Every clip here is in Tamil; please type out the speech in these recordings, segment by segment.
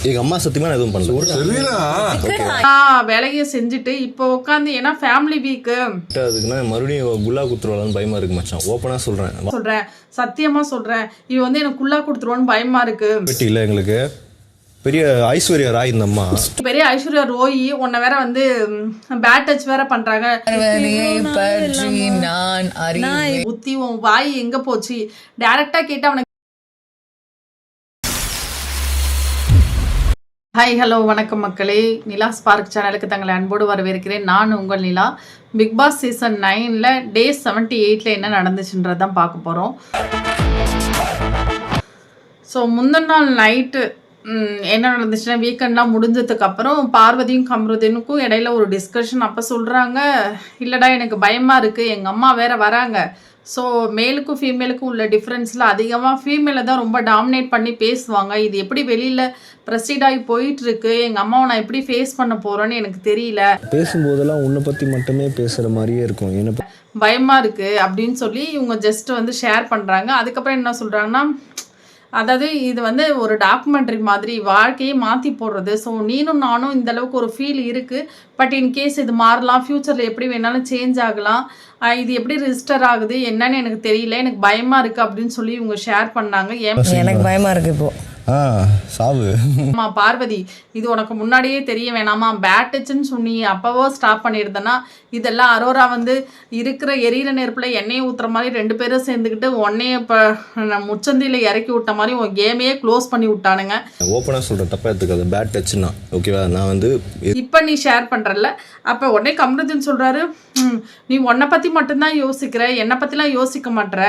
எங்க அம்மா சத்தியமா எதுவும் பண்ணல. வேலையை செஞ்சுட்டு இப்போ உட்காந்து ஏன்னா ஃபேமிலி வீக்கு அதுக்குன்னா மறுபடியும் குல்லா குத்துருவான்னு பயமா இருக்கு மச்சான். ஓப்பனா சொல்றேன் சத்தியமா சொல்றேன். இவ வந்து எனக்கு குல்லா குடுத்துருவான்னு பயமா இருக்கு. இல்ல எங்களுக்கு பெரிய ஐஸ்வர்யா ராய் இந்த அம்மா பெரிய ஐஸ்வர்யா ரோய் உன்னை வேற வந்து பேட் டச் வேற பண்றாங்க. புத்தி உன் வாய் எங்க போச்சு? டைரக்டா கேட்டு அவனுக்கு ஹாய் ஹலோ வணக்கம் மக்களே. நிலா ஸ்பார்க் சேனலுக்கு தங்களை அன்போடு வரவேற்கிறேன். நான் உங்கள் நிலா. பிக் பாஸ் சீசன் 9ல் டே 78ல் என்ன நடந்துச்சுன்றது தான் பார்க்க போகிறோம். ஸோ முந்தின நாள் நைட்டு என்ன நடந்துச்சுன்னா வீக்கெண்ட்லாம் முடிஞ்சதுக்கப்புறம் பார்வதியும் கம்ருதீனுக்கும் இடையில ஒரு டிஸ்கஷன். அப்போ சொல்கிறாங்க, இல்லைடா எனக்கு பயமாக இருக்குது, எங்கள் அம்மா வேறு வராங்க. ஸோ மேலுக்கும் ஃபீமேலுக்கும் உள்ள டிஃப்ரென்ஸில் அதிகமாக ஃபீமேலை தான் ரொம்ப டாமினேட் பண்ணி பேசுவாங்க. இது எப்படி வெளியில் ப்ரொசீட் ஆகி போயிட்டுருக்கு, எங்கள் அம்மாவை நான் எப்படி ஃபேஸ் பண்ண போகிறேன்னு எனக்கு தெரியல. பேசும்போதெல்லாம் உன்னை பற்றி மட்டுமே பேசுகிற மாதிரியே இருக்கும், என்ன பயமாக இருக்குது அப்படின்னு சொல்லி இவங்க ஜஸ்ட் வந்து ஷேர் பண்ணுறாங்க. அதுக்கப்புறம் என்ன சொல்கிறாங்கன்னா, அதாவது இது வந்து ஒரு டாக்குமெண்ட்ரி மாதிரி வாழ்க்கையை மாற்றி போடுறது. ஸோ நீனும் நானும் இந்தளவுக்கு ஒரு ஃபீல் இருக்குது. பட் இன்கேஸ் இது மாறலாம், ஃப்யூச்சரில் எப்படி வேணாலும் சேஞ்ச் ஆகலாம். இது எப்படி ரிஜிஸ்டர் ஆகுது என்னன்னு எனக்கு தெரியல, எனக்கு பயமாக இருக்குது அப்படின்னு சொல்லி இவங்க ஷேர் பண்ணாங்க. எனக்கு பயமாக இருக்குது இப்போது. சாவு ஆமா பார்வதி, இது உனக்கு முன்னாடியே தெரிய வேணாமா? பேட்டுச்சுன்னு சொன்னி அப்பவோ ஸ்டாப் பண்ணியிருந்தேன்னா இதெல்லாம் அரோரா வந்து இருக்கிற எரியிற நெருப்பில் எண்ணெயை ஊற்றுற மாதிரி 2 பேரும் சேர்ந்துக்கிட்டு உன்னைய இப்போ முச்சந்தியில் இறக்கி விட்ட மாதிரி உன் கேமையே க்ளோஸ் பண்ணி விட்டானுங்க. ஓப்பனாக சொல்கிறேன், தப்பாக எடுத்துக்காது. பேட் டச்சுன்னா ஓகேவா? நான் வந்து இப்போ நீ ஷேர் பண்ணுறல, அப்போ உடனே கம்ருதீன் சொல்கிறாரு, நீ உன்னை பற்றி மட்டும்தான் யோசிக்கிற, என்னை பற்றிலாம் யோசிக்க மாட்டேற,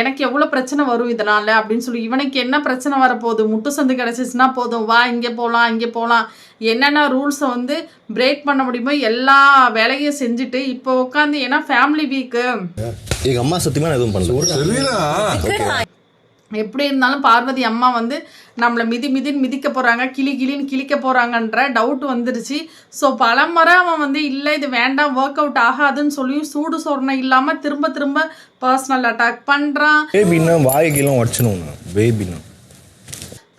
எனக்கு எவ்வளோ பிரச்சனை வரும் இதனால் அப்படின்னு சொல்லி. இவனுக்கு என்ன பிரச்சனை வரப்போகுது? முட்டு சந்து கிடச்சிச்சுன்னா போதும், வா இங்கே போகலாம் இங்கே போகலாம், என்னென்ன ரூல்ஸை வந்து பிரேக் பண்ண முடியுமோ எல்லா வேலையும் செஞ்சுட்டு இப்போ உட்காந்து ஏன்னா ஃபேமிலி வீக்கு எங்கள் அம்மா சத்தியமாக எதுவும் பண்ணல. எப்படி இருந்தாலும் பார்வதி அம்மா வந்து நம்மளை மிதிக்க போகிறாங்க, கிளின்னு கிழிக்க போகிறாங்கன்ற டவுட் வந்துருச்சு. ஸோ பலமுறை அவன் வந்து இல்லை இது வேண்டாம், ஒர்க் அவுட் ஆகாதுன்னு சொல்லியும் சூடு சொரணை இல்லாமல் திரும்ப பர்சனல் அட்டாக் பண்ணுறான். பேபின்னா வாய்க்கெல்லாம் உடச்சிடும். பேபின்னா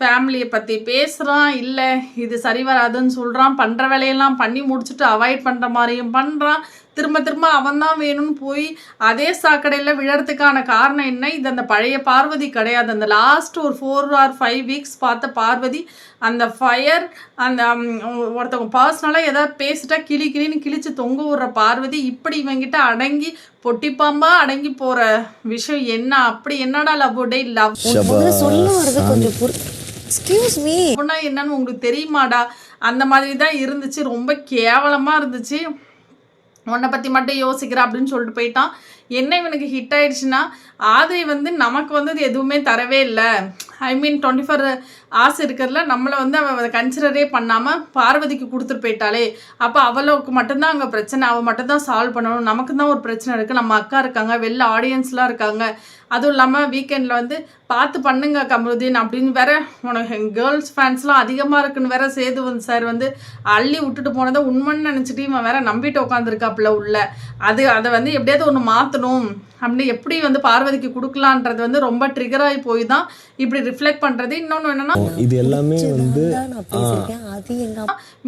ஃபேமிலியை பற்றி பேசுகிறான், இல்லை இது சரி வராதுன்னு சொல்கிறான், பண்ணுற வேலையெல்லாம் பண்ணி முடிச்சுட்டு அவாய்ட் பண்ணுற மாதிரியும் பண்ணுறான். திரும்ப அவன் தான் வேணும்னு போய் அதே சாக்கடையில் விழறதுக்கான காரணம் என்ன? இது அந்த பழைய பார்வதி கிடையாது. அந்த லாஸ்ட் ஒரு 4 or 5 வீக்ஸ் பார்த்த பார்வதி, அந்த ஃபயர், அந்த ஒருத்தவங்க பர்சனலாக எதாவது பேசிட்டா கிளின்னு கிழிச்சு தொங்க விடுற பார்வதி, இப்படி இவங்கிட்ட அடங்கி பொட்டிப்பாம்பா அடங்கி போகிற விஷயம் என்ன? அப்படி என்னடா லவ் டே லவ் என்னன்னு உங்களுக்கு தெரியுமாடா? அந்த மாதிரி தான் இருந்துச்சு. ரொம்ப கேவலமாக இருந்துச்சு. உன்னை பற்றி மட்டும் யோசிக்கிற அப்படின்னு சொல்லிட்டு போயிட்டான். என்ன இவனுக்கு ஹிட் ஆயிடுச்சுன்னா, ஆதிரி வந்து நமக்கு வந்து அது எதுவுமே தரவே இல்லை. ஐ மீன் 24 hours இருக்கிறதுல நம்மளை வந்து அவள் கன்சிடரே பண்ணாமல் பார்வதிக்கு கொடுத்துட்டு போயிட்டாலே, அப்போ அவளுக்கு மட்டும்தான் அங்கே பிரச்சனை, அவள் மட்டும்தான் சால்வ் பண்ணணும். நமக்கு தான் ஒரு பிரச்சனை இருக்குது, நம்ம அக்கா இருக்காங்க, வெளில ஆடியன்ஸ்லாம் இருக்காங்க. அதுவும் இல்லாமல் வீக்கெண்டில் வந்து பார்த்து பண்ணுங்க கம்ருதீன் அப்படின்னு வேற உனக்கு கேர்ள்ஸ் ஃபேன்ஸ்லாம் அதிகமாக இருக்குன்னு வேற சேதுவன் சார் வந்து அள்ளி விட்டுட்டு போனதை உண்மைன்னு நினச்சிட்டு இவன் வேற நம்பிட்டு உட்காந்துருக்காப்புல உள்ள. அதை வந்து எப்படியாவது ஒன்று மாற்றணும் அப்படின்னு எப்படி வந்து பார்வதிக்கு கொடுக்கலான்றது வந்து ரொம்ப ட்ரிகர் ஆகி போய் தான் இப்படி ரிஃப்ளெக்ட் பண்ணுறது. இன்னொன்று என்னன்னா, இது எல்லாமே வந்து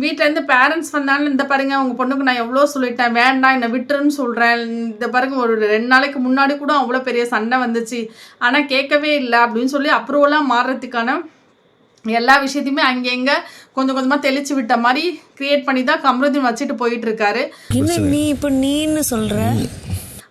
வீட்டிலேருந்து பேரண்ட்ஸ் வந்தாலும் இந்த பாருங்க உங்க பொண்ணுக்கு நான் எவ்வளோ சொல்லிட்டேன், வேண்டாம் என்னை விட்டுருன்னு சொல்கிறேன். இந்த பாருங்க ஒரு 2 நாளைக்கு முன்னாடி கூட அவ்வளோ பெரிய சண்டை வந்துச்சு, ஆனால் கேட்கவே இல்லை அப்படின்னு சொல்லி அப்ரூவலாக மாறுறதுக்கான எல்லா விஷயத்தையுமே அங்கெங்க கொஞ்சமாக தெளிச்சு விட்ட மாதிரி கிரியேட் பண்ணி தான் கம்ருதீன் வச்சுட்டு போயிட்டு இருக்காரு. நீ இப்போ நீன்னு சொல்ற.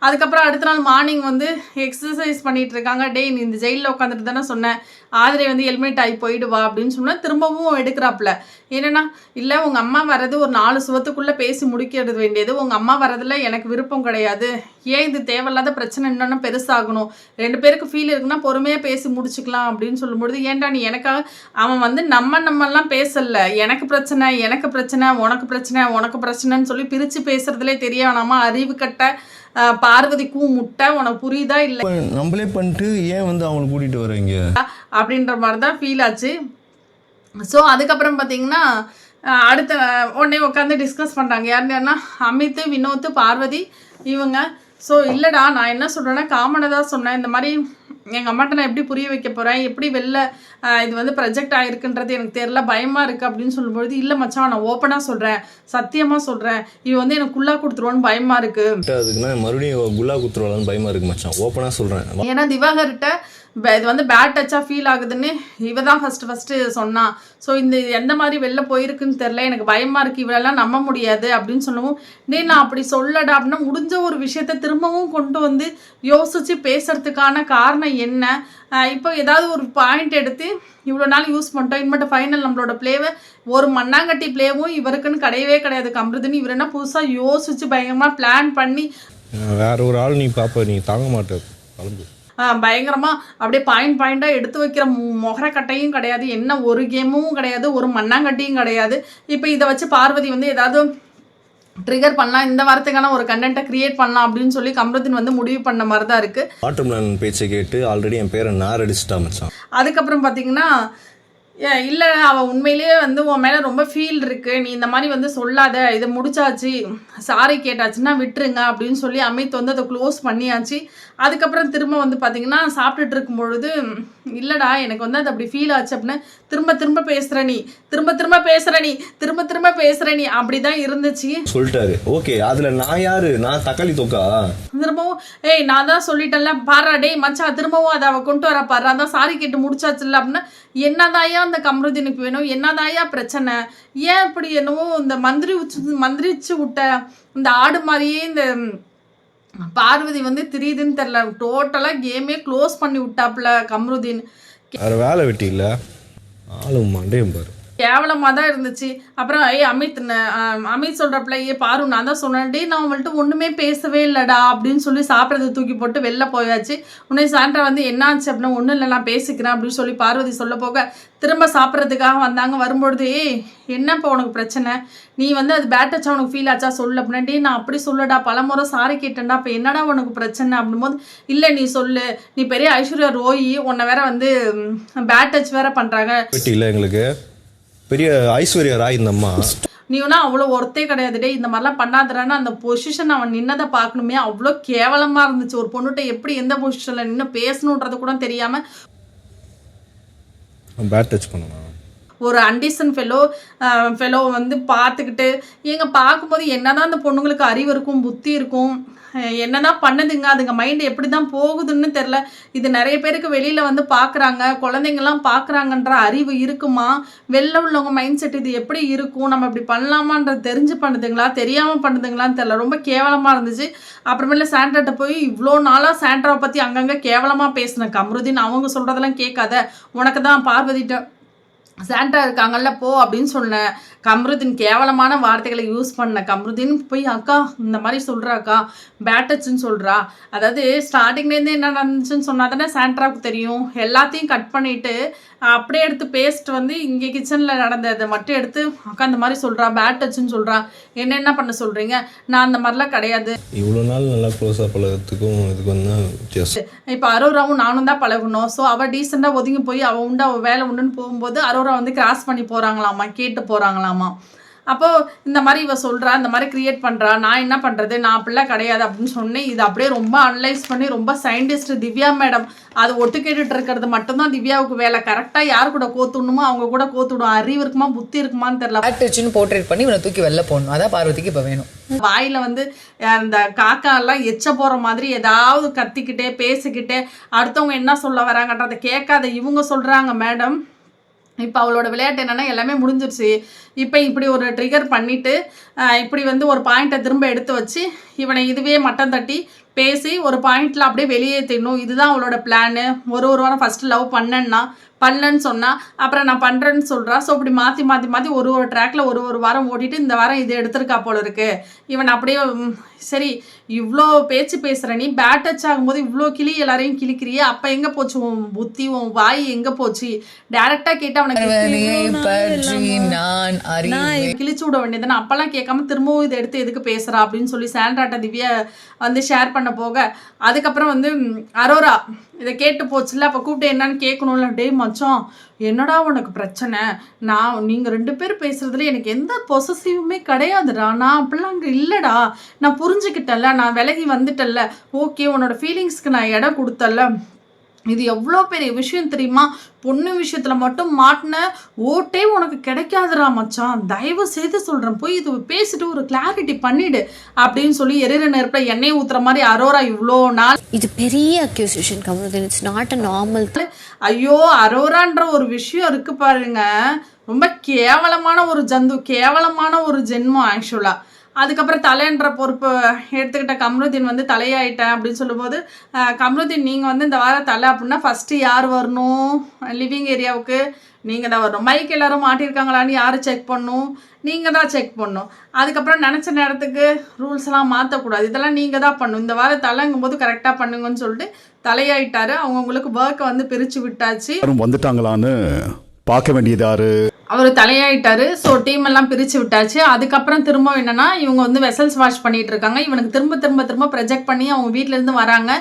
அதுக்கப்புறம் அடுத்த நாள் மார்னிங் வந்து எக்ஸசைஸ் பண்ணிட்டு இருக்காங்க. டே நீ இந்த ஜெயிலில் உட்காந்துட்டு தானே சொன்னேன், ஆதிரை வந்து ஹெல்மெட் ஆகி போயிடுவா அப்படின்னு சொன்னால் திரும்பவும் எடுக்கிறாப்புல. என்னென்னா, இல்லை உங்கள் அம்மா வர்றது ஒரு 4 சுவத்துக்குள்ளே பேசி முடிக்கிறது வேண்டியது, உங்கள் அம்மா வர்றதில் எனக்கு விருப்பம் கிடையாது, ஏன் இது தேவையில்லாத பிரச்சனை இன்னொன்று பெருசாகணும், 2 பேருக்கு ஃபீல் இருக்குன்னா பொறுமையாக பேசி முடிச்சுக்கலாம் அப்படின்னு சொல்லும்பொழுது, ஏன்டா நீ எனக்காக அவன் வந்து நம்மெல்லாம் பேசலை, எனக்கு பிரச்சனை உனக்கு பிரச்சனைன்னு சொல்லி பிரித்து பேசுறதுலே தெரிய வேணாமா? அறிவு கட்ட பார்வதிக்கும் முட்டை, உனக்கு புரியுதா? இல்லை நம்மளே பண்ணிட்டு ஏன் வந்து அவங்களை கூட்டிகிட்டு வரீங்க அப்படின்ற மாதிரி தான் ஃபீல் ஆச்சு. ஸோ அதுக்கப்புறம் பார்த்தீங்கன்னா அடுத்த உடனே உட்காந்து டிஸ்கஸ் பண்ணுறாங்க. யாருன்னா அமித், வினோத், பார்வதி, இவங்க ஸோ இல்லைடா, நான் என்ன சொல்கிறேன்னா காமனை தான் சொன்னேன். இந்த மாதிரி எங்கள் அம்மாட்ட நான் எப்படி புரிய வைக்க போகிறேன், எப்படி வெளில இது வந்து ப்ரொஜெக்ட் ஆகிருக்குன்றது எனக்கு தெரியல, பயமாக இருக்குது அப்படின்னு சொல்லும்பொழுது, இல்லை மச்சான் நான் ஓப்பனாக சொல்கிறேன், சத்தியமாக சொல்கிறேன், இவன் வந்து எனக்கு குள்ளா கொடுத்துருவான்னு பயமாக இருக்குது. அதுக்குன்னா மறுபடியும் குல்லா குத்துருவாளான்னு பயமா இருக்கு மச்சான். ஓப்பனா சொல்றேன். ஏன்னா திவாகர்கிட்ட இது வந்து பேட் டச்சாக ஃபீல் ஆகுதுன்னு இவ தான் ஃபஸ்ட்டு சொன்னான். ஸோ இந்த எந்த மாதிரி வெளில போயிருக்குன்னு தெரில, எனக்கு பயமாக இருக்குது, இவளெல்லாம் நம்ப முடியாது அப்படின்னு சொல்லவும், நான் அப்படி சொல்லடா அப்படின்னா முடிஞ்ச ஒரு விஷயத்த திரும்பவும் கொண்டு வந்து யோசித்து பேசுறதுக்கான காரணம் என்ன? இப்போ ஏதாவது ஒரு பாயிண்ட் எடுத்து இவ்வளோ நாள் யூஸ் பண்ணிட்டோம், இனிமேட்டு ஃபைனல் நம்மளோட பிளேவை ஒரு மண்ணாங்கட்டி பிளேவும் இவருக்குன்னு கிடையவே கிடையாது கம்ருதுன்னு இவர் என்ன புதுசாக யோசித்து பயங்கரமாக பிளான் பண்ணி வேற ஒரு ஆள் நீ பாப்ப, நீ தாங்க மாட்டேன் கலந்து பயங்கரமாக அப்படியே பாயிண்டாக எடுத்து வைக்கிற மொகரக்கட்டையும் கிடையாது, என்ன ஒரு கேமும் கிடையாது, ஒரு மண்ணாங்கட்டியும் கிடையாது. இப்போ இதை வச்சு பார்வதி வந்து ஏதாவது ட்ரிகர் பண்ணலாம், இந்த வாரத்துக்கான ஒரு கண்டென்ட்டை கிரியேட் பண்ணலாம் அப்படின்னு சொல்லி கம்ருதீன் வந்து முடிவு பண்ண மாதிரி தான் இருக்குது. வாட்டர்மேன் பேச்சை கேட்டு ஆல்ரெடி என் பேரை நார் அடிச்சுட்டா மச்சான். அதுக்கப்புறம் பார்த்தீங்கன்னா இல்லை அவள் உண்மையிலேயே வந்து உன் மேலே ரொம்ப ஃபீல் இருக்குது, நீ இந்த மாதிரி வந்து சொல்லாத, இதை முடிச்சாச்சு, சாரி கேட்டாச்சுன்னா விட்டுருங்க அப்படின்னு சொல்லி அமித் வந்து அதை க்ளோஸ் பண்ணியாச்சு. அதுக்கப்புறம் திரும்ப வந்து பார்த்திங்கன்னா சாப்பிட்டுட்டு இருக்கும் பொழுது, இல்லைடா எனக்கு வந்து அது அப்படி ஃபீல் ஆச்சு அப்படின்னு திரும்ப பேசுகிற நீ திரும்ப பேசுகிற நீ அப்படி தான் இருந்துச்சு சொல்லிட்டாரு. ஓகே, அதுல நான் யாரு? நான் தக்காளி தொக்கா? திரும்பவும் நான் தான் சொல்லிட்டேன்ல பாரா டேய் மச்சான், திரும்பவும் அதை அவள் கொண்டு வர பாரு, அதான் சாரி கேட்டு முடிச்சாச்சுல்ல அப்படின்னா, என்னதாயா அந்த கம்ருதீனுக்கு வேணும், என்னதாயா பிரச்சனை, ஏன் இப்படி என்னவோ இந்த மந்திரிச்சு விட்ட இந்த ஆடு மாதிரியே இந்த பார்வதி வந்து தெரியுதுன்னு தெரில, டோட்டலாக கேமே க்ளோஸ் பண்ணி விட்டாப்புல கம்ருதீன். வேற வேலை வெட்டி இல்லை, ஆளும் மண்டையும் பாரு, கேவலமாக தான் இருந்துச்சு. அப்புறம் அமித் சொல்கிறப்பல பாரு நான் தான் சொன்னேன்டே, நான் அவங்கள்ட்ட ஒன்றுமே பேசவே இல்லைடா அப்படின்னு சொல்லி சாப்பிட்றத தூக்கி போட்டு வெளில போயாச்சு. உடனே சாண்ட்ரா வந்து என்னாச்சு அப்படின்னா, ஒன்றும் இல்லை நான் பேசிக்கிறேன் அப்படின்னு சொல்லி பார்வதி சொல்ல போக திரும்ப சாப்பிட்றதுக்காக வந்தாங்க. வரும்பொழுது என்னப்பா உனக்கு பிரச்சனை, நீ வந்து அது பேட் டச்சா உனக்கு ஃபீல் ஆச்சா சொல்லு அப்படின்னா, நான் அப்படி சொல்லடா, பலமுறை சாரி கேட்டேன்டா, அப்போ என்னடா உனக்கு பிரச்சனை அப்படின்போது, இல்லை நீ சொல்லு, நீ பெரிய ஐஸ்வர்யா ரோயி, உன்னை வேற வந்து பேட் டச் வேற பண்ணுறாங்க. வெட்டி இல்லை எங்களுக்கு பெரிய ஐஸ்வர்யா ராய் இந்த அம்மா, நீ வேணா அவ்வளோ ஒருத்தே கிடையாது டே, இந்த மாதிரிலாம் பண்ணாதரான்னு அந்த பொசிஷன் அவன் நின்னதை பார்க்கணுமே, அவ்வளோ கேவலமாக இருந்துச்சு. ஒரு பொண்ணுகிட்ட எப்படி எந்த பொசிஷனில் நின்று பேசணுன்றது கூட தெரியாமல் பேட் டச் பண்ணலாம். ஒரு அண்டிசன் ஃபெலோ வந்து பார்த்துக்கிட்டு பார்க்கும்போது என்னதான் அந்த பொண்ணுங்களுக்கு அறிவு இருக்கும், புத்தி இருக்கும், என்னதான் பண்ணுதுங்க, அதுங்க மைண்டு எப்படி தான் போகுதுன்னு தெரில. இது நிறைய பேருக்கு வெளியில் வந்து பார்க்குறாங்க, குழந்தைங்கள்லாம் பார்க்குறாங்கன்ற அறிவு இருக்குமா, வெளில உள்ளவங்க மைண்ட் செட் இது எப்படி இருக்கும், நம்ம இப்படி பண்ணலாமான்றது தெரிஞ்சு பண்ணுதுங்களா தெரியாமல் பண்ணுதுங்களான்னு தெரில. ரொம்ப கேவலமாக இருந்துச்சு. அப்புறமேல சாண்ட்ராட்ட போய் இவ்வளோ நாளாக சாண்ட்ராவை பற்றி அங்கங்கே கேவலமாக பேசினேன் கம்ருதீன், அவங்க சொல்கிறதெல்லாம் கேட்காத, உனக்கு தான் பார்வதிட்ட சாண்ட்ரா இருக்காங்கல்ல போ அப்படின்னு சொன்னேன். கம்ருதீன் கேவலமான வார்த்தைகளை யூஸ் பண்ண கம்ருதீன் போய் அக்கா இந்த மாதிரி சொல்கிறாக்கா, பேட் டச்சுன்னு சொல்கிறா, அதாவது ஸ்டார்டிங்லேருந்து என்ன நடந்துச்சுன்னு சொன்னா தானே சாண்ட்ராவுக்கு தெரியும். எல்லாத்தையும் கட் பண்ணிவிட்டு அப்படியே எடுத்து பேஸ்ட் வந்து இங்கே கிச்சனில் நடந்ததை மட்டும் எடுத்து அக்கா இந்த மாதிரி சொல்கிறா, பேட் டச்சுன்னு சொல்கிறா, என்ன பண்ண சொல்கிறீங்க, நான் அந்த மாதிரிலாம் கிடையாது. இவ்வளோ நாள் நல்லா க்ளோஸாக பழகிறதுக்கும் இதுக்கு வந்து வித்தியாசம். இப்போ அரோராவும் நானும் தான் பழகணும். ஸோ அவள் டீசெண்டாக ஒதுங்கி போய் அவள் உண்டு அவள் வேலை உண்டுன்னு போகும்போது அரோரா வந்து கிராஸ் பண்ணி போகிறாங்களாமா, கேட்டு போகிறாங்களாமா. அப்போது இந்த மாதிரி இவ சொல்கிறா, இந்த மாதிரி க்ரியேட் பண்ணுறா, நான் என்ன பண்ணுறது, நான் அப்படிலாம் கிடையாது அப்படின்னு சொன்னேன். இது அப்படியே ரொம்ப அனலைஸ் பண்ணி ரொம்ப சயின்டிஸ்ட் திவ்யா மேடம் அது ஒட்டு கேட்டுட்டு இருக்கிறது மட்டும்தான் திவ்யாவுக்கு வேலை. கரெக்டாக யார் கூட கோத்துடணுமோ அவங்க கூட கோத்துடும். அறிவு இருக்குமா புத்தி இருக்குமான்னு தெரியல. பேட்ரிச்சுன்னு போர்ட்ரேட் பண்ணி இவனை தூக்கி வெளில போடணும், அதான் பார்வதிக்கு இப்போ வேணும். வாயில் வந்து அந்த காக்காலாம் எச்ச போகிற மாதிரி ஏதாவது கத்திக்கிட்டே பேசிக்கிட்டே அடுத்தவங்க என்ன சொல்ல வராங்கன்றதை கேட்காத இவங்க சொல்கிறாங்க மேடம். இப்போ அவளோட விளையாட்டு என்னென்னா எல்லாமே முடிஞ்சிருச்சு. இப்போ இப்படி ஒரு ட்ரிகர் பண்ணிவிட்டு இப்படி வந்து ஒரு பாயிண்ட்டை திரும்ப எடுத்து வச்சு இவனை இதுவே மட்டம் தட்டி பேசி ஒரு பாயிண்டில் அப்படியே வெளியேற்றிடணும். இதுதான் அவளோட பிளானு. ஒரு வாரம் ஃபஸ்ட்டு லவ் பண்ணலன்னு சொன்னால் அப்புறம் நான் பண்ணுறேன்னு சொல்கிறா. ஸோ இப்படி மாற்றி ஒரு ட்ராக்கில் ஒரு வாரம் ஓட்டிட்டு இந்த வாரம் இது எடுத்திருக்கா போல இருக்குது. இவன் அப்படியே சரி இவ்வளோ பேச்சு பேசுகிற நீ பேட் டச் ஆகும்போது இவ்வளோ எல்லாரையும் கிழிக்கிறியே, அப்போ எங்கே போச்சு உன் புத்தி, உன் வாய் எங்கே போச்சு? டேரெக்டாக கேட்டு அவனுக்கு கிழிச்சு விட வேண்டியதுன்னு அப்போல்லாம் கேட்காம திரும்பவும் இதை எடுத்து எதுக்கு பேசுகிறா அப்படின்னு சொல்லி சாண்ட்ராட்ட திவ்யா வந்து ஷேர் பண்ண போக அதுக்கப்புறம் வந்து அரோரா இதை கேட்டு போச்சுல, அப்போ கூப்பிட்டு என்னன்னு கேட்கணும்ல. டேய் மச்சான், என்னடா உனக்கு பிரச்சனை? நீங்கள் 2 பேர் பேசுகிறதுல எனக்கு எந்த பொசசிவுமே கிடையாதுடா. நான் அப்படிலாம் அங்கே இல்லைடா. நான் புரிஞ்சுக்கிட்டேன்ல, நான் விலகி வந்துட்டேன்ல. ஓகே, உன்னோட ஃபீலிங்ஸ்க்கு நான் இடம் கொடுத்தல. இது எவ்வளோ பெரிய விஷயம் தெரியுமா? பொண்ணு விஷயத்தில் மட்டும் மாட்டின ஓட்டே உனக்கு கிடைக்காதுடா மச்சான். தயவு செய்து சொல்கிறேன், போய் இது பேசிட்டு ஒரு கிளாரிட்டி பண்ணிவிடு அப்படின்னு சொல்லி எரிகிற நெருப்பில் எண்ணெய் ஊற்றுற மாதிரி அரோரா இவ்வளோ நாள். இது பெரிய accusation Kamaruddin. It's not a normal. ஐயோ, அரோரான்ற ஒரு விஷயம் இருக்கு பாருங்க, ரொம்ப கேவலமான ஒரு ஜந்து, கேவலமான ஒரு ஜென்மம் ஆக்சுவலாக. அதுக்கப்புறம் தலைன்ற பொறுப்பு எடுத்துக்கிட்ட கம்ருதீன் வந்து தலையாயிட்டேன் அப்படின்னு சொல்லும்போது, கம்ருதீன் நீங்கள் வந்து இந்த வாரம் தலை அப்படின்னா ஃபஸ்ட்டு யார் வரணும்? லிவிங் ஏரியாவுக்கு நீங்கள் தான் வரணும். மைக் எல்லோரும் மாட்டியிருக்காங்களான்னு யார் செக் பண்ணணும்? நீங்கள் தான் செக் பண்ணணும். அதுக்கப்புறம் நினச்ச நேரத்துக்கு ரூல்ஸ் எல்லாம் மாற்றக்கூடாது, இதெல்லாம் நீங்கள் தான் பண்ணணும். இந்த வாரம் தலைங்கும் போது கரெக்டாக பண்ணுங்கன்னு சொல்லிட்டு தலையாயிட்டாரு. அவங்கவுங்களுக்கு ஒர்க்கை வந்து பிரித்து விட்டாச்சு. வந்துட்டாங்களான்னு பார்க்க வேண்டியது யாரு? அவர் தலையாயிட்டாரு. ஸோ டீம் எல்லாம் பிரித்து விட்டாச்சு. அதுக்கப்புறம் திரும்ப என்னன்னா, இவங்க வந்து வெசல்ஸ் வாஷ் பண்ணிட்டு இருக்காங்க. இவனுக்கு திரும்ப ப்ரொஜெக்ட் பண்ணி அவங்க வீட்டிலேருந்து வராங்க.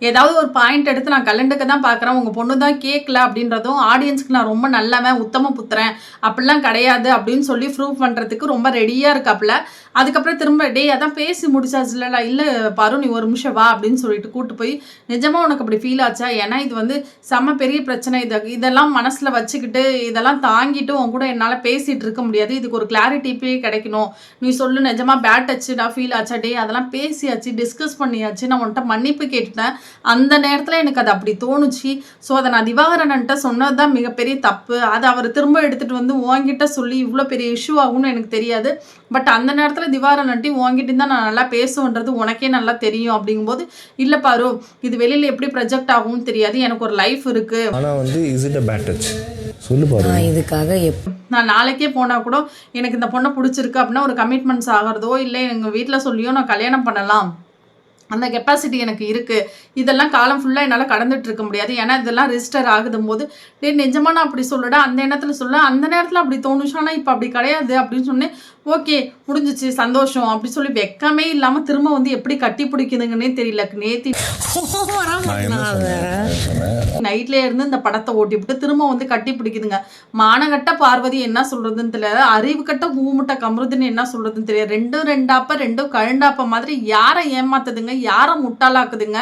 ஏதாவது ஒரு பாயிண்ட் எடுத்து நான் கலண்டுக்க தான் பார்க்குறேன், உங்கள் பொண்ணு தான் கேட்கல அப்படின்றதும், ஆடியன்ஸ்க்கு நான் ரொம்ப நல்லவன், உத்தம புத்திரன், அப்படிலாம் கிடையாது அப்படின்னு சொல்லி ப்ரூவ் பண்ணுறதுக்கு ரொம்ப ரெடியாக இருக்காப்புல. அதுக்கப்புறம் திரும்ப அதான் பேசி முடிச்சாச்சு இல்லைடா, இல்லை பாரு நீ ஒரு நிமிஷம் வா அப்படின்னு சொல்லிட்டு கூப்பிட்டு போய், நிஜமாக உனக்கு அப்படி ஃபீல் ஆச்சா? ஏன்னா இது வந்து செம்ம பெரிய பிரச்சனை. இதெல்லாம் மனசில் வச்சுக்கிட்டு இதெல்லாம் தாங்கிட்டு உன் கூட என்னால் பேசிகிட்டு இருக்க முடியாது. இதுக்கு ஒரு கிளாரிட்டிப்பே கிடைக்கணும். நீ சொல்லு, நிஜமாக பேட் டச்சுடா ஃபீல் ஆச்சா? டே அதெல்லாம் பேசியாச்சு, டிஸ்கஸ் பண்ணியாச்சு, நான் உன்கிட்ட மன்னிப்பு கேட்டுட்டேன். அந்த நேரத்தில் எனக்கு அது அப்படி தோணுச்சு. ஸோ அதை நான் திவாகரன்கிட்ட சொன்னது தான் மிகப்பெரிய தப்பு. அதை அவர் திரும்ப எடுத்துகிட்டு வந்து உன்கிட்ட சொல்லி இவ்வளோ பெரிய இஷ்யூ ஆகும்னு எனக்கு தெரியாது. பட் அந்த நேரத்தில் திவாகரன்ட்டி உன்கிட்ட தான் நான் நல்லா பேசுவேன்றது உனக்கே நல்லா தெரியும் அப்படிங்கும்போது, இல்லை பாரு இது வெளியில் எப்படி ப்ரொஜெக்ட் ஆகும்னு தெரியாது, எனக்கு ஒரு லைஃப் இருக்குது. ஆனால் வந்து is it a bad touch? சொல்லு பாரு. இதுக்காக நான் நாளைக்கே போனால் கூட எனக்கு இந்த பொண்ணை பிடிச்சிருக்கு அப்படின்னா ஒரு கமிட்மெண்ட்ஸ் ஆகிறதோ இல்லை எங்கள் வீட்டில் சொல்லியோ நான் கல்யாணம் பண்ணலாம், அந்த கெப்பாசிட்டி எனக்கு இருக்குது. இதெல்லாம் காலம் ஃபுல்லாக என்னால் கடந்துட்டு இருக்க முடியாது. ஏன்னா இதெல்லாம் ரிஜிஸ்டர் ஆகுதும் போது, டே நிஜமாக நான் அப்படி சொல்லடா, அந்த எண்ணத்தில் சொல்ல, அந்த நேரத்தில் அப்படி தோணுச்சு, ஆனால் இப்போ அப்படி கிடையாது அப்படின்னு சொன்னேன். ஓகே முடிஞ்சிச்சு, சந்தோஷம் அப்படி சொல்லி வெக்கமே இல்லாமல் திரும்ப வந்து எப்படி கட்டி பிடிக்குதுங்கன்னே தெரியல. நேத்தி நைட்லேயே இருந்து இந்த படத்தை ஓட்டிவிட்டு திரும்ப வந்து கட்டி பிடிக்குதுங்க. மானகட்ட பார்வதி என்ன சொல்கிறதுன்னு தெரியாது, அறிவு கட்ட ஊமுட்ட கமருதுன்னு என்ன சொல்கிறதுன்னு தெரியாது. ரெண்டும் கழண்டாப்ப மாதிரி யாரை ஏமாத்துதுங்க, யாரை முட்டாளாக்குதுங்க,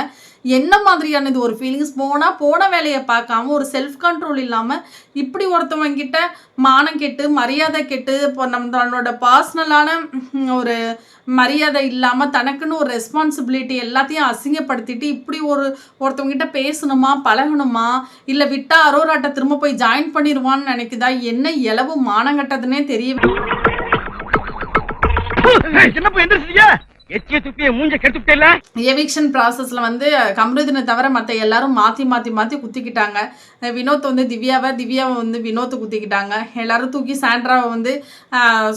என்ன மாதிரியானது ஒரு ஃபீலிங்ஸ்? போன வேலையை பார்க்காம ஒரு செல்ஃப் கண்ட்ரோல் இல்லாமல் இப்படி ஒருத்தவங்கிட்ட மானம் கெட்டு மரியாதை கெட்டு இப்போ நம்மளோட பர்சனலான ஒரு மரியாதை இல்லாமல் தனக்குன்னு ஒரு ரெஸ்பான்சிபிலிட்டி எல்லாத்தையும் அசிங்கப்படுத்திட்டு இப்படி ஒருத்தவங்கிட்ட பேசணுமா பழகணுமா, இல்லை விட்டா அரோராட்ட திரும்ப போய் ஜாயின் பண்ணிடுவான்னு நினைக்குதா? என்ன இளவு மானம் கட்டதுன்னே தெரியவே. எவிக்ஷன் ப்ராசஸ்ல வந்து கமருதீனை தவிர மற்ற எல்லாரும் மாற்றி குத்திக்கிட்டாங்க. வினோத் வந்து திவ்யாவை வந்து வினோத் குத்திக்கிட்டாங்க. எல்லாரும் தூக்கி சாண்ட்ராவை வந்து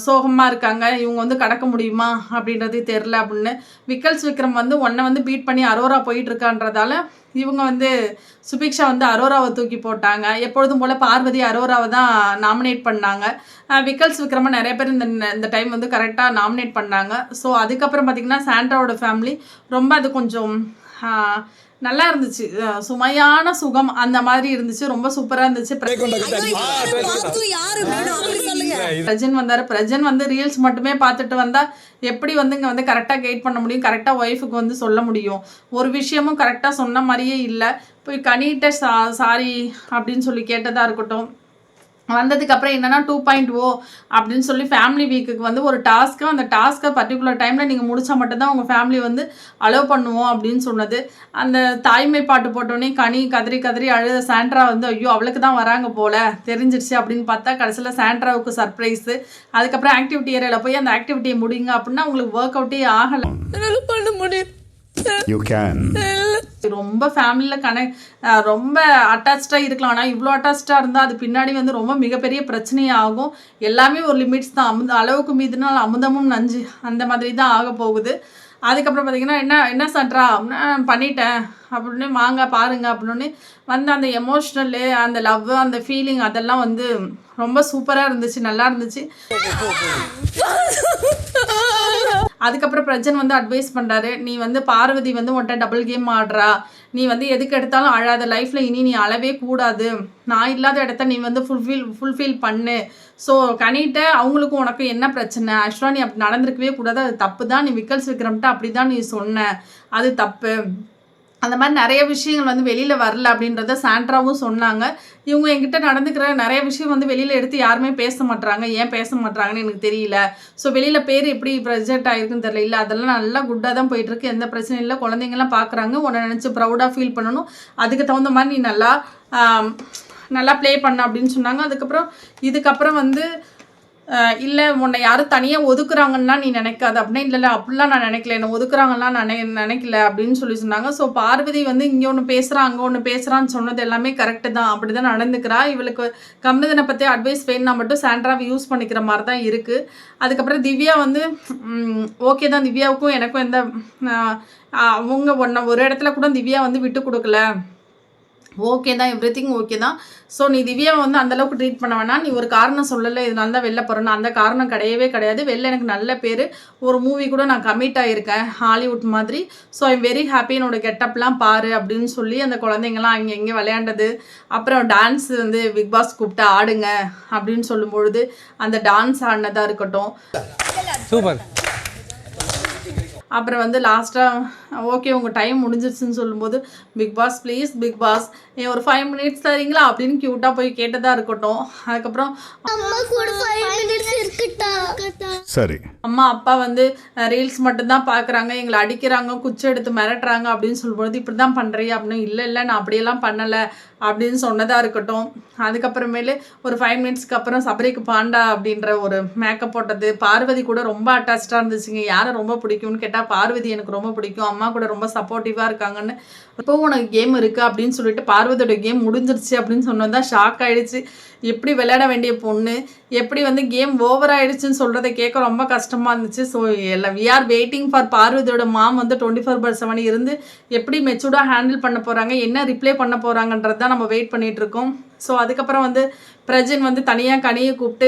சோகமாக இருக்காங்க, இவங்க வந்து கடக்க முடியுமா அப்படின்றது தெரில அப்படின்னு. விக்கல்ஸ் விக்ரம் வந்து ஒன்றை வந்து பீட் பண்ணி அரோரா போயிட்டு இருக்கான்றதால இவங்க வந்து சுபிக்ஷா வந்து அரோராவை தூக்கி போட்டாங்க. எப்பொழுதும் போல் பார்வதி அரோராவை தான் நாமினேட் பண்ணாங்க. விக்கல்ஸ் விக்ரமா நிறைய பேர் இந்த டைம் வந்து கரெக்டாக நாமினேட் பண்ணாங்க. ஸோ அதுக்கப்புறம் பார்த்திங்கன்னா சாண்ட்ராவோட ஃபேமிலி ரொம்ப அது கொஞ்சம் நல்லா இருந்துச்சு, சுமையான சுகம் அந்த மாதிரி இருந்துச்சு, ரொம்ப சூப்பராக இருந்துச்சு. பிரஜன் வந்தார். பிரஜன் வந்து ரீல்ஸ் மட்டுமே பார்த்துட்டு வந்தால் எப்படி வந்து இங்கே வந்து கரெக்டாக கைட் பண்ண முடியும், கரெக்டாக ஒய்ஃபுக்கு வந்து சொல்ல முடியும்? ஒரு விஷயமும் கரெக்டாக சொன்ன மாதிரியே இல்லை. போய் கனிகிட்ட சாரி அப்படின்னு சொல்லி கேட்டதாக இருக்கட்டும். வந்ததுக்கப்புறம் என்னென்னா 2.0 அப்படின்னு சொல்லி ஃபேமிலி வீக்குக்கு வந்து ஒரு டாஸ்க்கு, அந்த டாஸ்க்கை பர்டிகுலர் டைமில் நீங்கள் முடித்தா மட்டும்தான் உங்கள் ஃபேமிலி வந்து அலோவ் பண்ணுவோம் அப்படின்னு சொன்னது. அந்த தாய்மை பாட்டு போட்டோன்னே கனி கதறி அழுத சாண்ட்ரா வந்து ஐயோ அவளுக்கு தான் வராங்க போல் தெரிஞ்சிருச்சு அப்படின்னு பார்த்தா கடைசியில் சாண்ட்ராவுக்கு சர்ப்ரைஸு. அதுக்கப்புறம் ஆக்டிவிட்டி ஏரியாவில் போய் அந்த ஆக்டிவிட்டியை முடிங்க அப்படின்னா உங்களுக்கு ஒர்க் அவுட்டே ஆகலை. பண்ண முடியும் ரொம்ப ஃபேமிலியில் ரொம்ப அட்டாச்சாக இருக்கலாம். ஆனால் இவ்வளோ அட்டாச்சாக இருந்தால் அது பின்னாடி வந்து ரொம்ப மிகப்பெரிய பிரச்சனையாகும். எல்லாமே ஒரு லிமிட்ஸ் தான். அளவுக்கு மீதுனால் அமுதமும் நஞ்சு அந்த மாதிரி தான் ஆக போகுது. அதுக்கப்புறம் பார்த்திங்கன்னா என்ன சாண்ட்ரா பண்ணிட்டேன் அப்படின்னு வாங்க பாருங்க அப்படின்னு வந்து அந்த எமோஷ்னலு, அந்த லவ், அந்த ஃபீலிங் அதெல்லாம் வந்து ரொம்ப சூப்பராக இருந்துச்சு, நல்லா இருந்துச்சு. அதுக்கப்புறம் பிரஜன் வந்து அட்வைஸ் பண்ணுறாரு, நீ வந்து பார்வதி வந்து உன்ட்ட டபுள் கேம் ஆடுறா, நீ வந்து எதுக்கு எடுத்தாலும் அழாத, லைஃப்பில் இனி நீ அழவே கூடாது, நான் இல்லாத இடத்த நீ வந்து ஃபுல்ஃபில் பண்ணு. ஸோ கனிட்ட அவங்களுக்கும் உனக்கு என்ன பிரச்சனை, ஆக்சுவலாக நீ அப்படி நடந்திருக்கவே கூடாது, அது தப்பு தான், நீ விக்கல்ஸ் விக்ரம்கிட்ட அப்படி தான் நீ சொன்ன, அது தப்பு. அந்த மாதிரி நிறைய விஷயங்கள் வந்து வெளியில் வரல அப்படின்றத சாண்ட்ராவும் சொன்னாங்க. இவங்க என்கிட்ட நடந்துக்கிற நிறைய விஷயம் வந்து வெளியில் எடுத்து யாருமே பேச மாட்றாங்க, ஏன் பேச மாட்றாங்கன்னு எனக்கு தெரியல. ஸோ வெளியில் பேர் எப்படி ப்ரெசென்ட் ஆகிருக்குன்னு தெரியல. இல்லை, அதெல்லாம் நல்லா குட்டாக தான் போயிட்டுருக்கு, எந்த பிரச்சனையும் இல்லை, குழந்தைங்கலாம் பார்க்குறாங்க, உன்னை நினச்சி ப்ரௌடாக ஃபீல் பண்ணணும், அதுக்கு தகுந்த மாதிரி நீ நல்லா ப்ளே பண்ண அப்படின்னு சொன்னாங்க. இதுக்கப்புறம் வந்து இல்லை உன்னை யாரும் தனியாக ஒதுக்குறாங்கன்னா நீ நினைக்காது அப்படின்னா, இல்லை அப்படிலாம் நான் நினைக்கல, என்னை ஒதுக்குறாங்கலாம் நான் நினைக்கல அப்படின்னு சொன்னாங்க. ஸோ பார்வதி வந்து இங்கே ஒன்று பேசுகிறான் அங்கே ஒன்று பேசுகிறான்னு சொன்னது எல்லாமே கரெக்டு தான், அப்படி தான் நடந்துக்கிறா. இவளுக்கு கமலதனை பற்றி அட்வைஸ் வேணும்னா மட்டும் சாண்ட்ராவை யூஸ் பண்ணிக்கிற மாதிரி தான் இருக்குது. அதுக்கப்புறம் திவ்யா வந்து ஓகே தான், திவ்யாவுக்கும் எனக்கும் எந்த அவங்க ஒரு இடத்துல கூட திவ்யா வந்து விட்டு கொடுக்கல, ஓகே தான், எவ்ரிதிங் ஓகே தான். ஸோ நீ திவ்யாவை வந்து அந்தளவுக்கு ட்ரீட் பண்ண வேணாம், நீ ஒரு காரணம் சொல்லலை இதனால தான் வெளில போகிறேன்னு, அந்த காரணம் கிடையவே கிடையாது. வெளில எனக்கு நல்ல பேர், ஒரு மூவி கூட நான் கமிட் ஆகியிருக்கேன் ஹாலிவுட் மாதிரி. ஸோ ஐம் வெரி ஹாப்பி, என்னோட கெட்டப்லாம் பாரு அப்படின்னு சொல்லி அந்த குழந்தைங்களாம் அங்கே எங்கே விளையாண்டது. அப்புறம் டான்ஸ் வந்து பிக் பாஸ் கூப்பிட்டு ஆடுங்க அப்படின்னு சொல்லும்பொழுது அந்த டான்ஸ் ஆடினதாக இருக்கட்டும். சூப்பர். அப்புறம் வந்து லாஸ்ட்டாக ஓகே உங்கள் டைம் முடிஞ்சிருச்சுன்னு சொல்லும்போது, Bigg Boss please Bigg Boss ஒரு 5 minutes தரீங்களா அப்படின்னு க்யூட்டாக போய் கேட்டதாக இருக்கட்டும். அதுக்கப்புறம் சரி, அம்மா அப்பா வந்து ரீல்ஸ் மட்டும்தான் பார்க்குறாங்க, எங்களை அடிக்கிறாங்க, குச்சி எடுத்து மிரட்டுறாங்க அப்படின்னு சொல்லும்போது, இப்படி தான் பண்ணுறியா அப்படின்னு, இல்லை நான் அப்படியெல்லாம் பண்ணலை அப்படின்னு சொன்னதாக இருக்கட்டும். அதுக்கப்புறமேலு ஒரு 5 minutesக்கு அப்புறம் சபரிக்கு பாண்டா அப்படின்ற ஒரு மேக்கப் போட்டது. பார்வதி கூட ரொம்ப அட்டாச்சாக இருந்துச்சுங்க. யாரை ரொம்ப பிடிக்கும்னு கேட்டால் பார்வதி எனக்கு ரொம்ப பிடிக்கும், அம்மா கூட ரொம்ப சப்போர்ட்டிவாக இருக்காங்கன்னு. இப்போ உனக்கு கேம் இருக்குது அப்படின்னு சொல்லிட்டு பார்வதியோட கேம் முடிஞ்சிருச்சு அப்படின்னு சொன்னதான் ஷாக் ஆகிடுச்சு. எப்படி விளையாட வேண்டிய பொண்ணு எப்படி வந்து கேம் ஓவர் ஆகிடுச்சுன்னு சொல்கிறத கேட்க ரொம்ப கஷ்டமாக இருந்துச்சு. ஸோ எல்லாம் வி ஆர் வெயிட்டிங் ஃபார் பார்வதியோட மாம் வந்து 24/7 இருந்து எப்படி மெச்சூர்டாக ஹேண்டில் பண்ண போகிறாங்க, என்ன ரிப்ளை பண்ண போகிறாங்கன்றது தான் நம்ம வெயிட் பண்ணிகிட்ருக்கோம். ஸோ அதுக்கப்புறம் வந்து பிரஜன் வந்து தனியாக கனியை கூப்பிட்டு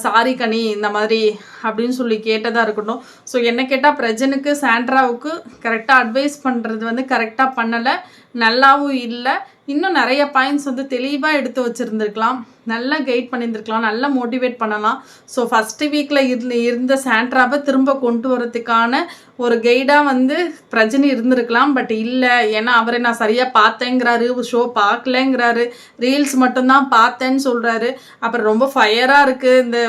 சாரி கனி இந்த மாதிரி அப்படின்னு சொல்லி கேட்டதாக இருக்கட்டும். ஸோ என்ன கேட்டால் பிரஜனுக்கு சாண்ட்ராவுக்கு கரெக்டாக அட்வைஸ் பண்ணுறது வந்து கரெக்டாக பண்ணலை, நல்லாவும் இல்லை. இன்னும் நிறைய பாயிண்ட்ஸ் வந்து தெளிவாக எடுத்து வச்சுருந்துருக்கலாம், நல்லா கைட் பண்ணியிருந்துருக்கலாம், நல்லா மோட்டிவேட் பண்ணலாம். ஸோ ஃபஸ்ட்டு வீக்கில் இருந்த சாண்ட்ராவை திரும்ப கொண்டு வரதுக்கான ஒரு கைடாக வந்து பிரஜனை இருந்திருக்கலாம். பட் இல்லை, ஏன்னா அவரை நான் சரியாக பார்த்தேங்கிறாரு, ஷோ பார்க்கலங்கிறாரு, ரீல்ஸ் மட்டும்தான் பார்த்தேன்னு சொல்கிறாரு. அப்புறம் ரொம்ப ஃபயராக இருக்குது இந்த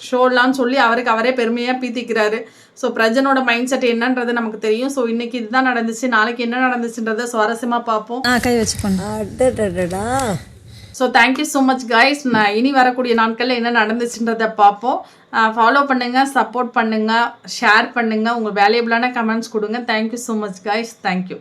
ஷோலான்னு சொல்லி அவருக்கு அவரே பெருமையாக பீத்திக்கிறாரு. ஸோ பிரஜனோட மைண்ட் செட் என்னன்றது நமக்கு தெரியும். ஸோ இன்றைக்கி இதுதான் நடந்துச்சு, நாளைக்கு என்ன நடந்துச்சுன்றதை சுவாரஸ்யமாக பார்ப்போம். கை வச்சு பண்ணா. So thank you so much guys. நான் இனி வரக்கூடிய நாட்களில் என்ன நடந்துச்சுன்றதை பார்ப்போம். ஃபாலோ பண்ணுங்கள், சப்போர்ட் பண்ணுங்கள், ஷேர் பண்ணுங்கள், உங்கள் வேல்யூபிளான கமெண்ட்ஸ் கொடுங்க. Thank you so much guys. Thank you.